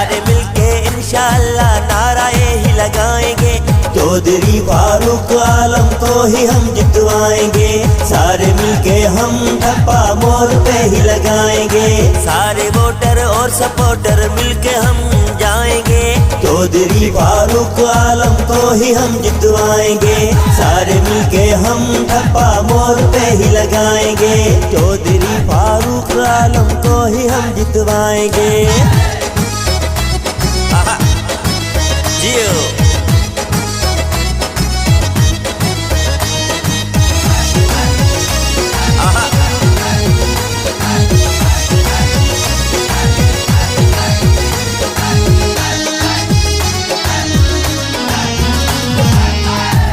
सारे मिलके इंशाअल्लाह नारा ही लगाएंगे, चौधरी फारूक आलम को ही हम जितवाएंगे। सारे मिलके हम ठप्पा मोर पे ही लगाएंगे, सारे वोटर और सपोर्टर मिलके हम जाएंगे, चौधरी फारूक आलम को ही हम जितवाएंगे। सारे मिलके हम ठप्पा मोर पे ही लगाएंगे, चौधरी फारूक आलम को ही हम जितवाएंगे। जियो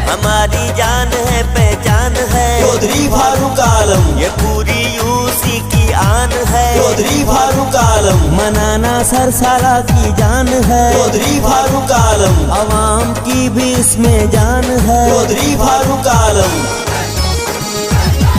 हमारी जान है पहचान है, चौधरी फारूक आलम ये पूरी यूसी की आन है, चौधरी फारूक आलम मनाना सरसाला की जान है, चौधरी फारूक आलम अवाम की भी इसमें जान है, चौधरी फारूक आलम।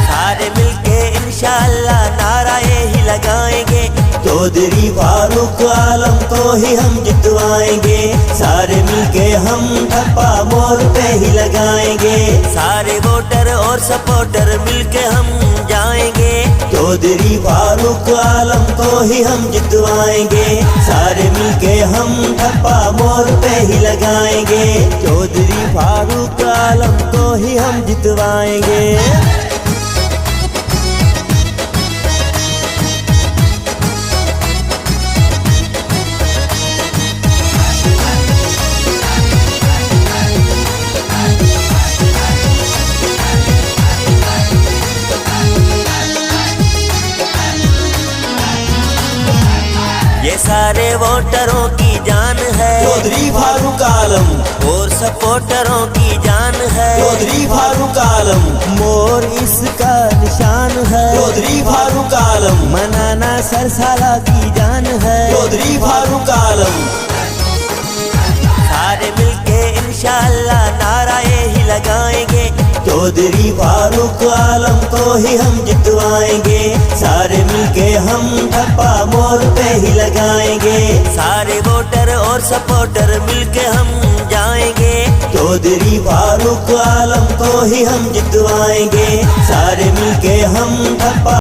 सारे मिलके इंशाअल्लाह नारा ही लगाएंगे, चौधरी फारूक आलम को ही हम जितवाएंगे। सारे मिलके हम ठप्पा मोर पे ही लगाएंगे, सारे वोटर और सपोर्टर मिलके हम जाएंगे, चौधरी फारूक आलम को ही हम जितवाएंगे। सारे मिलके हम ठप्पा मोर पे ही लगाएंगे, चौधरी फारूक आलम को ही हम जितवाएंगे। ये सारे वोटरों की जान है, चौधरी फारूक आलम और सपोर्टरों की जान है, चौधरी फारूक आलम मोर इसका निशान है, चौधरी फारूक आलम मनाना सरसाला की जान है, चौधरी फारूक आलम। सारे मिलके इंशाअल्लाह नारा ही लगाएंगे, चौधरी फारूक आलम को ही हम जितवाएंगे। सारे मिलके हम ठप्पा मोर पे ही लगाएंगे, सारे वोटर और सपोर्टर मिलके हम जाएंगे, चौधरी फारूक आलम को ही हम जितवाएंगे। सारे मिलके हम ठप्पा